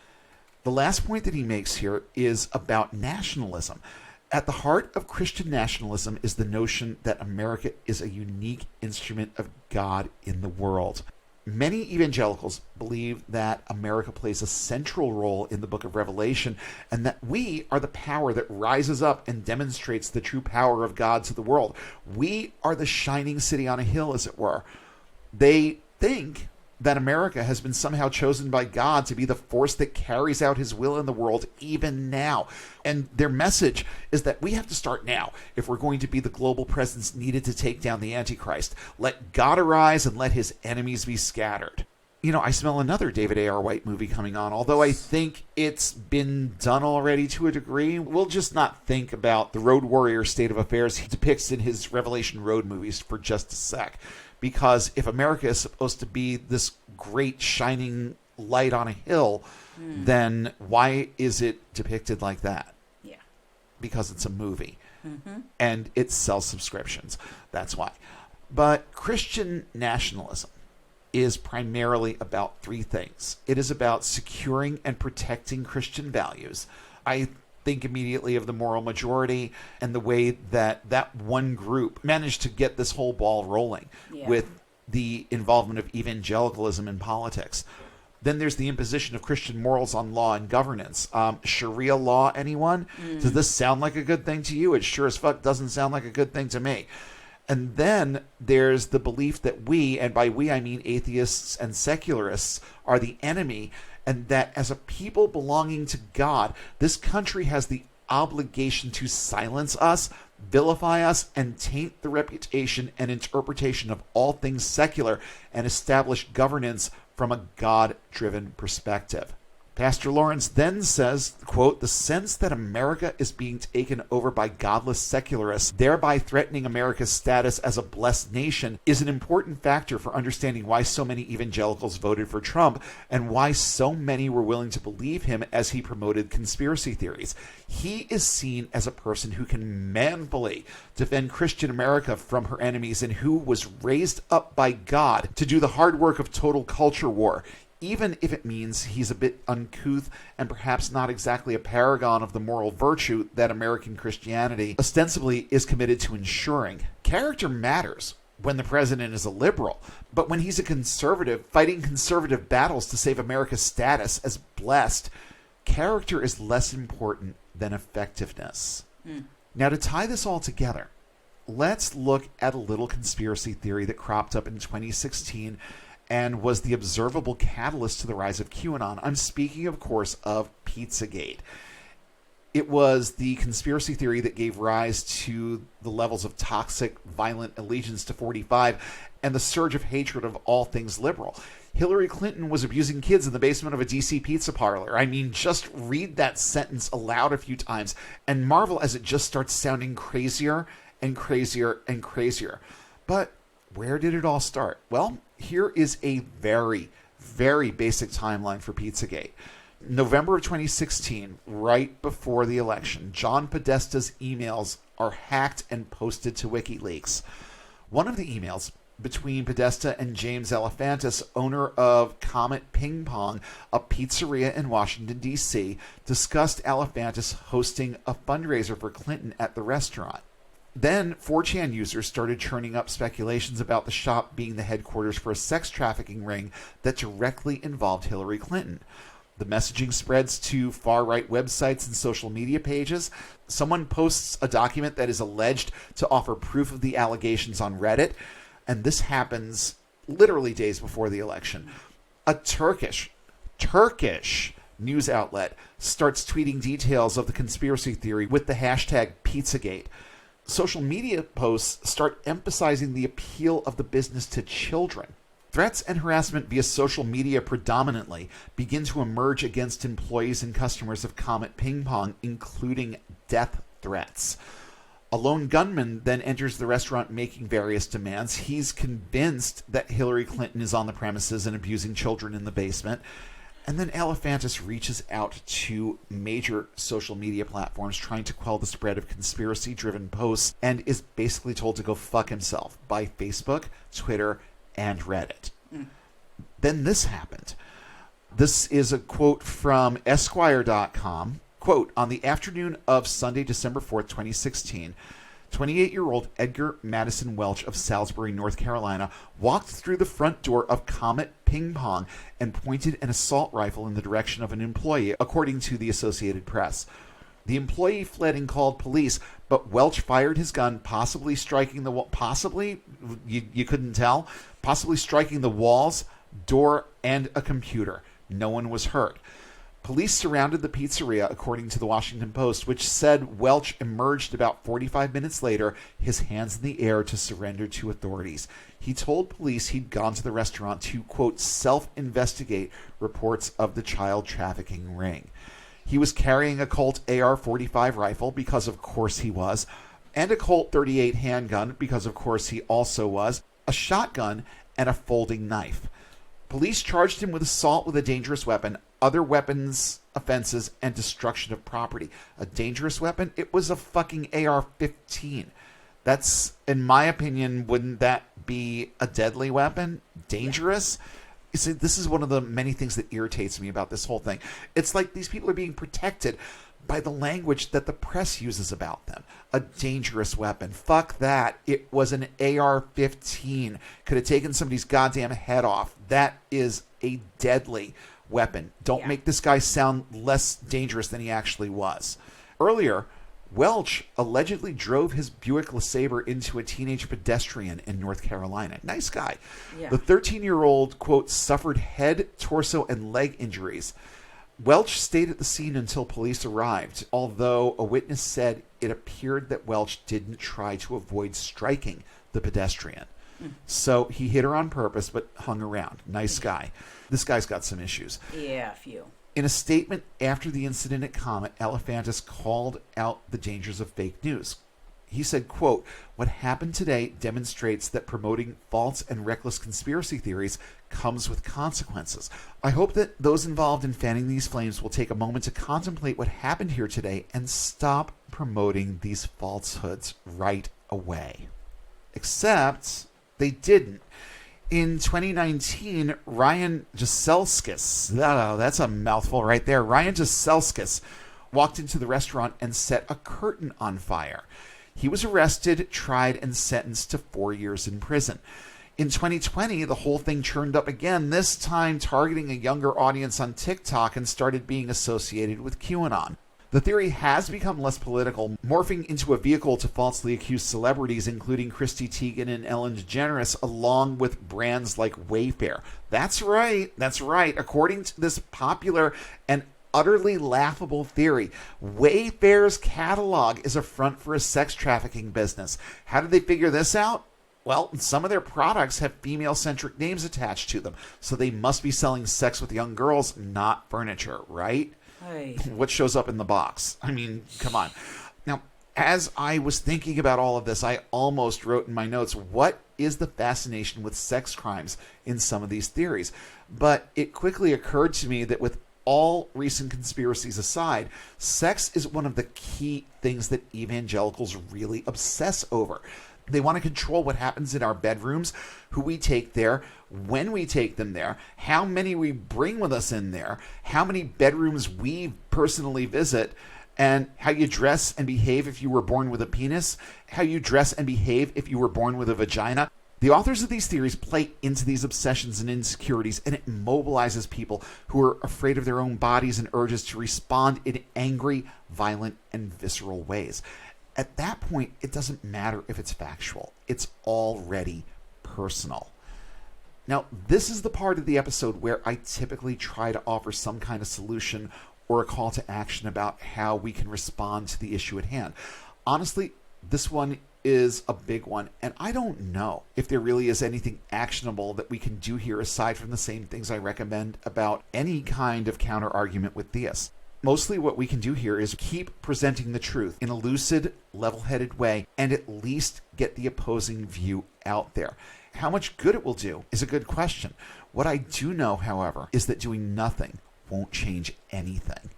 The last point that he makes here is about nationalism. At the heart of Christian nationalism is the notion that America is a unique instrument of God in the world. Many evangelicals believe that America plays a central role in the book of Revelation and that we are the power that rises up and demonstrates the true power of God to the world. We are the shining city on a hill, as it were. They think that America has been somehow chosen by God to be the force that carries out his will in the world even now. And their message is that we have to start now if we're going to be the global presence needed to take down the Antichrist. Let God arise and let his enemies be scattered. I smell another David A.R. White movie coming on, although I think it's been done already to a degree. We'll just not think about the road warrior state of affairs he depicts in his Revelation Road movies for just a sec. Because if America is supposed to be this great shining light on a hill, then why is it depicted like that? Yeah. Because it's a movie. And it sells subscriptions. That's why. But Christian nationalism is primarily about three things. It is about securing and protecting Christian values. I think immediately of the moral majority and the way that that one group managed to get this whole ball rolling with the involvement of evangelicalism in politics. Then there's the imposition of Christian morals on law and governance. Sharia law, anyone? Does this sound like a good thing to you? It sure as fuck doesn't sound like a good thing to me. And then there's the belief that we, and by we I mean atheists and secularists, are the enemy, and that as a people belonging to God, this country has the obligation to silence us, vilify us, and taint the reputation and interpretation of all things secular and establish governance from a God-driven perspective. Pastor Lawrence then says, quote, the sense that America is being taken over by godless secularists, thereby threatening America's status as a blessed nation, is an important factor for understanding why so many evangelicals voted for Trump and why so many were willing to believe him as he promoted conspiracy theories. He is seen as a person who can manfully defend Christian America from her enemies and who was raised up by God to do the hard work of total culture war, even if it means he's a bit uncouth and perhaps not exactly a paragon of the moral virtue that American Christianity ostensibly is committed to ensuring. Character matters when the president is a liberal, but when he's a conservative fighting conservative battles to save America's status as blessed, character is less important than effectiveness. Now, to tie this all together, let's look at a little conspiracy theory that cropped up in 2016 and was the observable catalyst to the rise of QAnon. I'm speaking, of course, of Pizzagate. It was the conspiracy theory that gave rise to the levels of toxic, violent allegiance to 45 and the surge of hatred of all things liberal. Hillary Clinton was abusing kids in the basement of a DC pizza parlor. I mean, just read that sentence aloud a few times and marvel as it just starts sounding crazier and crazier and crazier. But where did it all start? Well, here is a very, very basic timeline for Pizzagate. November of 2016, right before the election, John Podesta's emails are hacked and posted to WikiLeaks. One of the emails between Podesta and James Alefantis, owner of Comet Ping Pong, a pizzeria in Washington, D.C., discussed Alefantis hosting a fundraiser for Clinton at the restaurant. Then 4chan users started churning up speculations about the shop being the headquarters for a sex trafficking ring that directly involved Hillary Clinton. The messaging spreads to far-right websites and social media pages. Someone posts a document that is alleged to offer proof of the allegations on Reddit, and this happens literally days before the election. A Turkish news outlet starts tweeting details of the conspiracy theory with the hashtag Pizzagate. Social media posts start emphasizing the appeal of the business to children. Threats and harassment via social media predominantly begin to emerge against employees and customers of Comet Ping Pong, including death threats. A lone gunman then enters the restaurant making various demands. He's convinced that Hillary Clinton is on the premises and abusing children in the basement. And then Alefantis reaches out to major social media platforms trying to quell the spread of conspiracy-driven posts and is basically told to go fuck himself by Facebook, Twitter, and Reddit. Then this happened. This is a quote from Esquire.com. Quote, on the afternoon of Sunday, December 4th, 2016, 28-year-old Edgar Madison Welch of Salisbury, North Carolina, walked through the front door of Comet Ping Pong and pointed an assault rifle in the direction of an employee, according to the Associated Press. The employee fled and called police, but Welch fired his gun, possibly striking the wall. Possibly? You couldn't tell? Possibly striking the walls, door, and a computer. No one was hurt. Police surrounded the pizzeria, according to the Washington Post, which said Welch emerged about 45 minutes later, his hands in the air, to surrender to authorities. He told police he'd gone to the restaurant to, quote, self-investigate reports of the child trafficking ring. He was carrying a Colt AR-45 rifle, because of course he was, and a Colt 38 handgun, because of course he also was, a shotgun, and a folding knife. Police charged him with assault with a dangerous weapon, other weapons offenses, and destruction of property. A dangerous weapon? It was a fucking AR-15. That's, in my opinion, wouldn't that be a deadly weapon? Dangerous? You see, this is one of the many things that irritates me about this whole thing. It's like these people are being protected by the language that the press uses about them. A dangerous weapon. Fuck that. It was an AR-15. Could have taken somebody's goddamn head off. That is a deadly weapon. Don't Yeah. make this guy sound less dangerous than he actually was. Earlier, Welch allegedly drove his Buick LeSabre into a teenage pedestrian in North Carolina. Nice guy. Yeah. The 13-year-old, quote, suffered head, torso, and leg injuries. Welch stayed at the scene until police arrived, although a witness said it appeared that Welch didn't try to avoid striking the pedestrian. So he hit her on purpose, but hung around. Nice guy. This guy's got some issues. Yeah, a few. In a statement after the incident at Comet, Elephantis called out the dangers of fake news. He said, quote, "What happened today demonstrates that promoting false and reckless conspiracy theories comes with consequences. I hope that those involved in fanning these flames will take a moment to contemplate what happened here today and stop promoting these falsehoods right away." Except they didn't. In 2019, Ryan Jaselskis, that's a mouthful right there. Ryan Jaselskis walked into the restaurant and set a curtain on fire. He was arrested, tried, and sentenced to 4 years in prison. In 2020, the whole thing churned up again, this time targeting a younger audience on TikTok, and started being associated with QAnon. The theory has become less political, morphing into a vehicle to falsely accuse celebrities, including Chrissy Teigen and Ellen DeGeneres, along with brands like Wayfair. That's right. According to this popular and utterly laughable theory, Wayfair's catalog is a front for a sex trafficking business. How did they figure this out? Well, some of their products have female-centric names attached to them, so they must be selling sex with young girls, not furniture, right? Hey. What shows up in the box? I mean, come on. Now, as I was thinking about all of this, I almost wrote in my notes, what is the fascination with sex crimes in some of these theories? But it quickly occurred to me that with all recent conspiracies aside, sex is one of the key things that evangelicals really obsess over. They want to control what happens in our bedrooms, who we take there, when we take them there, how many we bring with us in there, how many bedrooms we personally visit, and how you dress and behave if you were born with a penis, how you dress and behave if you were born with a vagina. The authors of these theories play into these obsessions and insecurities, and it mobilizes people who are afraid of their own bodies and urges to respond in angry, violent, and visceral ways. At that point, it doesn't matter if it's factual. It's already personal. Now, this is the part of the episode where I typically try to offer some kind of solution or a call to action about how we can respond to the issue at hand. Honestly, this one is a big one, and I don't know if there really is anything actionable that we can do here aside from the same things I recommend about any kind of counter-argument with theists. Mostly what we can do here is keep presenting the truth in a lucid, level-headed way and at least get the opposing view out there. How much good it will do is a good question. What I do know, however, is that doing nothing won't change anything.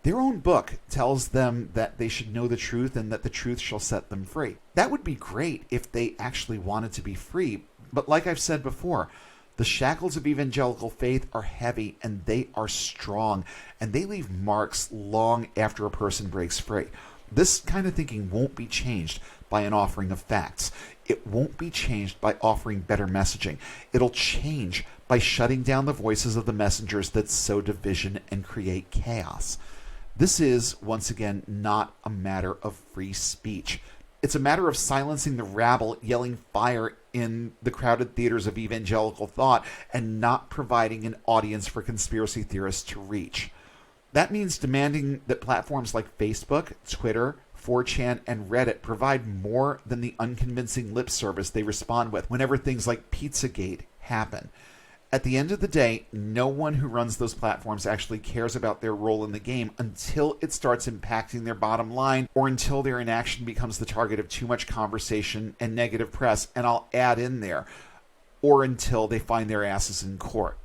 Their own book tells them that they should know the truth and that the truth shall set them free. That would be great if they actually wanted to be free, but like I've said before, the shackles of evangelical faith are heavy and they are strong, and they leave marks long after a person breaks free. This kind of thinking won't be changed by an offering of facts. It won't be changed by offering better messaging. It'll change by shutting down the voices of the messengers that sow division and create chaos. This is, once again, not a matter of free speech. It's a matter of silencing the rabble yelling fire in the crowded theaters of evangelical thought and not providing an audience for conspiracy theorists to reach. That means demanding that platforms like Facebook, Twitter, 4chan, and Reddit provide more than the unconvincing lip service they respond with whenever things like Pizzagate happen. At the end of the day, no one who runs those platforms actually cares about their role in the game until it starts impacting their bottom line or until their inaction becomes the target of too much conversation and negative press, and I'll add in there, or until they find their asses in court.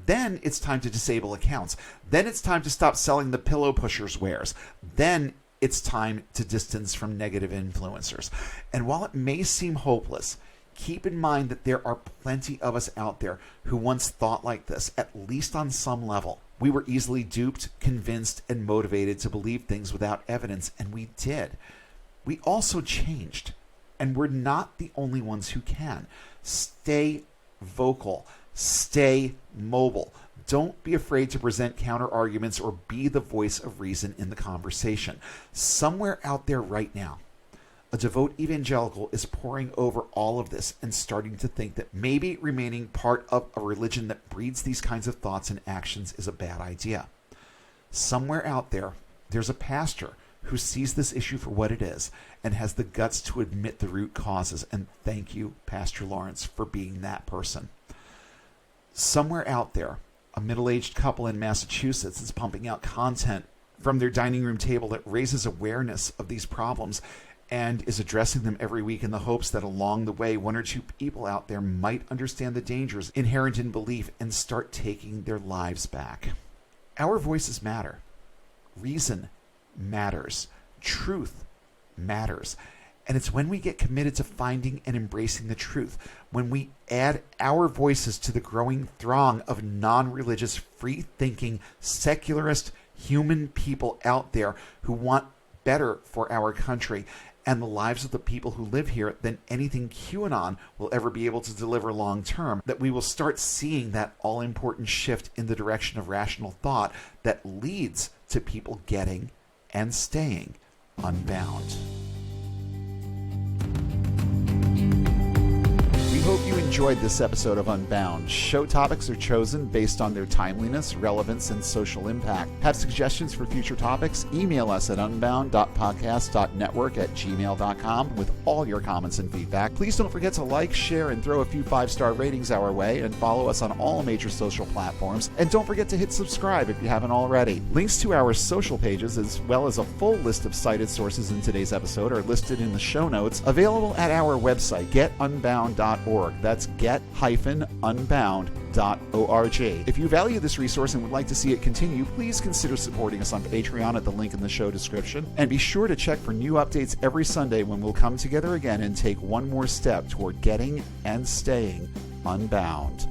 Then it's time to disable accounts. Then it's time to stop selling the pillow pushers wares. Then it's time to distance from negative influencers. And while it may seem hopeless, keep in mind that there are plenty of us out there who once thought like this, at least on some level. We were easily duped, convinced, and motivated to believe things without evidence, and we did. We also changed, and we're not the only ones who can. Stay vocal. Stay mobile. Don't be afraid to present counter arguments or be the voice of reason in the conversation. Somewhere out there right now, a devout evangelical is poring over all of this and starting to think that maybe remaining part of a religion that breeds these kinds of thoughts and actions is a bad idea. Somewhere out there, there's a pastor who sees this issue for what it is and has the guts to admit the root causes. And thank you, Pastor Lawrence, for being that person. Somewhere out there, a middle-aged couple in Massachusetts is pumping out content from their dining room table that raises awareness of these problems and is addressing them every week in the hopes that along the way, one or two people out there might understand the dangers inherent in belief and start taking their lives back. Our voices matter. Reason matters. Truth matters. And it's when we get committed to finding and embracing the truth, when we add our voices to the growing throng of non-religious, free-thinking, secularist human people out there who want better for our country and the lives of the people who live here than anything QAnon will ever be able to deliver long term, that we will start seeing that all-important shift in the direction of rational thought that leads to people getting and staying unbound. We hope you enjoyed this episode of Unbound. Show topics are chosen based on their timeliness, relevance, and social impact. Have suggestions for future topics? Email us at unbound.podcast.network@gmail.com with all your comments and feedback. Please don't forget to like, share, and throw a few 5-star ratings our way, and follow us on all major social platforms. And don't forget to hit subscribe if you haven't already. Links to our social pages, as well as a full list of cited sources in today's episode, are listed in the show notes, available at our website, getunbound.org. That's get-unbound.org. If you value this resource and would like to see it continue, please consider supporting us on Patreon at the link in the show description. And be sure to check for new updates every Sunday when we'll come together again and take one more step toward getting and staying unbound.